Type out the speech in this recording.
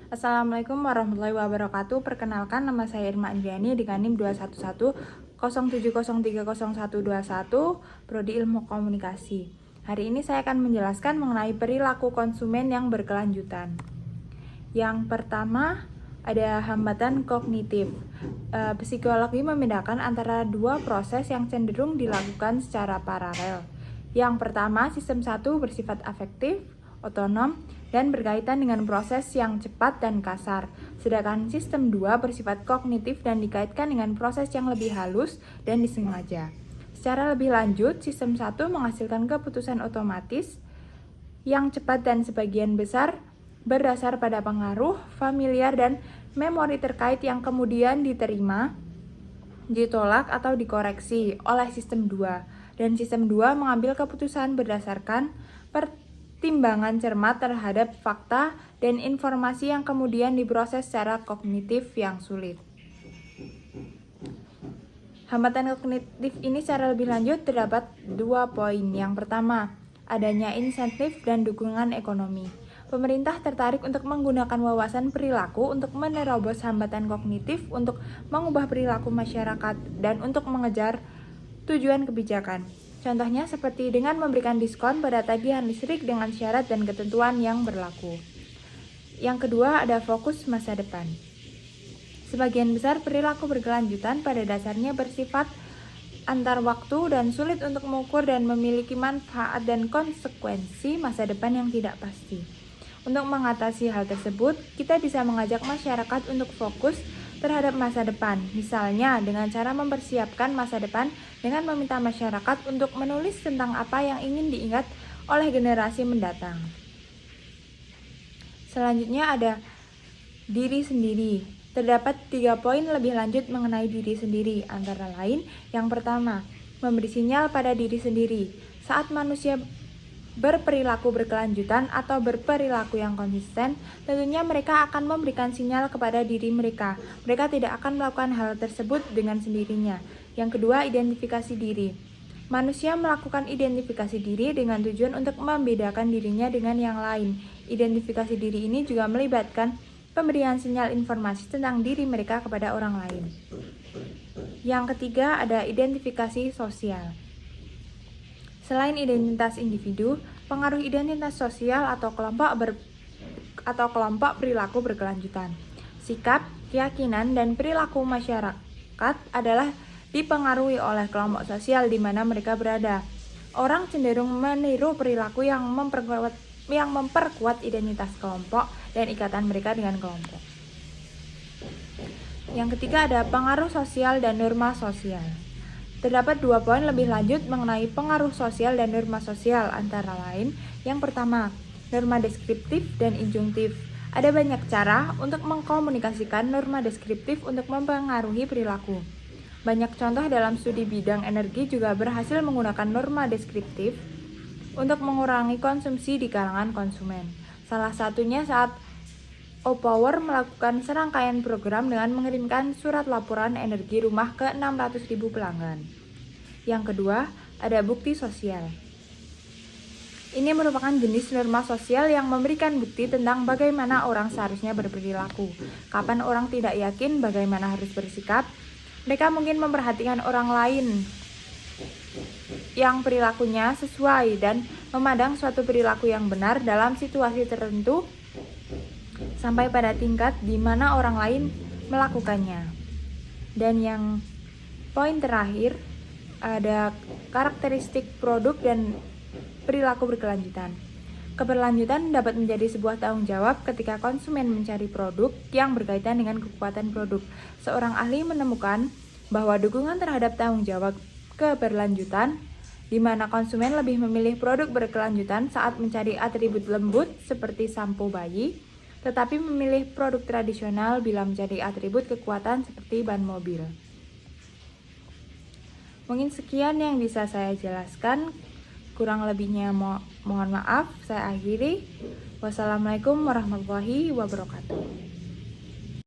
Assalamualaikum warahmatullahi wabarakatuh. Perkenalkan, nama saya Irma Andriani dengan NIM 21107030121, Prodi Ilmu Komunikasi. Hari ini saya akan menjelaskan mengenai perilaku konsumen yang berkelanjutan. Yang pertama, ada hambatan kognitif. Psikologi membedakan antara dua proses yang cenderung dilakukan secara paralel. Yang pertama, sistem 1 bersifat afektif, otonom, dan berkaitan dengan proses yang cepat dan kasar. Sedangkan sistem 2 bersifat kognitif dan dikaitkan dengan proses yang lebih halus dan disengaja. Secara lebih lanjut, sistem 1 menghasilkan keputusan otomatis yang cepat dan sebagian besar berdasar pada pengaruh, familiar, dan memori terkait yang kemudian diterima, ditolak, atau dikoreksi oleh sistem 2. Dan sistem 2 mengambil keputusan berdasarkan pertimbangan cermat terhadap fakta dan informasi yang kemudian diproses secara kognitif yang sulit. Hambatan kognitif ini secara lebih lanjut terdapat 2 poin. Yang pertama, adanya insentif dan dukungan ekonomi. Pemerintah tertarik untuk menggunakan wawasan perilaku untuk menerobos hambatan kognitif, untuk mengubah perilaku masyarakat, dan untuk mengejar tujuan kebijakan. Contohnya seperti dengan memberikan diskon pada tagihan listrik dengan syarat dan ketentuan yang berlaku. Yang kedua, ada fokus masa depan. Sebagian besar perilaku berkelanjutan pada dasarnya bersifat antar waktu dan sulit untuk mengukur dan memiliki manfaat dan konsekuensi masa depan yang tidak pasti. Untuk mengatasi hal tersebut, kita bisa mengajak masyarakat untuk fokus terhadap masa depan, misalnya dengan cara mempersiapkan masa depan dengan meminta masyarakat untuk menulis tentang apa yang ingin diingat oleh generasi mendatang. Selanjutnya ada diri sendiri. Terdapat 3 poin lebih lanjut mengenai diri sendiri, antara lain, yang pertama, memberi sinyal pada diri sendiri. Saat manusia berperilaku berkelanjutan atau berperilaku yang konsisten, tentunya mereka akan memberikan sinyal kepada diri mereka. Mereka tidak akan melakukan hal tersebut dengan sendirinya. Yang kedua, identifikasi diri. Manusia melakukan identifikasi diri dengan tujuan untuk membedakan dirinya dengan yang lain. Identifikasi diri ini juga melibatkan pemberian sinyal informasi tentang diri mereka kepada orang lain. Yang ketiga, ada identifikasi sosial. Selain identitas individu, pengaruh identitas sosial atau kelompok perilaku berkelanjutan. Sikap, keyakinan, dan perilaku masyarakat adalah dipengaruhi oleh kelompok sosial di mana mereka berada. Orang cenderung meniru perilaku yang memperkuat identitas kelompok dan ikatan mereka dengan kelompok. Yang ketiga, ada pengaruh sosial dan norma sosial. Terdapat 2 poin lebih lanjut mengenai pengaruh sosial dan norma sosial, antara lain, yang pertama, norma deskriptif dan injungtif. Ada banyak cara untuk mengkomunikasikan norma deskriptif untuk mempengaruhi perilaku. Banyak contoh dalam studi bidang energi juga berhasil menggunakan norma deskriptif untuk mengurangi konsumsi di kalangan konsumen. Salah satunya saat Opower melakukan serangkaian program dengan mengirimkan surat laporan energi rumah ke 600.000 pelanggan. Yang kedua, ada bukti sosial. Ini merupakan jenis norma sosial yang memberikan bukti tentang bagaimana orang seharusnya berperilaku. Kapan orang tidak yakin bagaimana harus bersikap, mereka mungkin memperhatikan orang lain yang perilakunya sesuai dan memandang suatu perilaku yang benar dalam situasi tertentu sampai pada tingkat di mana orang lain melakukannya. Dan yang poin terakhir, ada karakteristik produk dan perilaku berkelanjutan. Keberlanjutan dapat menjadi sebuah tanggung jawab ketika konsumen mencari produk yang berkaitan dengan kekuatan produk. Seorang ahli menemukan bahwa dukungan terhadap tanggung jawab keberlanjutan, di mana konsumen lebih memilih produk berkelanjutan saat mencari atribut lembut seperti sampo bayi, tetapi memilih produk tradisional bila mencari atribut kekuatan seperti ban mobil. Mungkin sekian yang bisa saya jelaskan. Kurang lebihnya mohon maaf. Saya akhiri. Wassalamualaikum warahmatullahi wabarakatuh.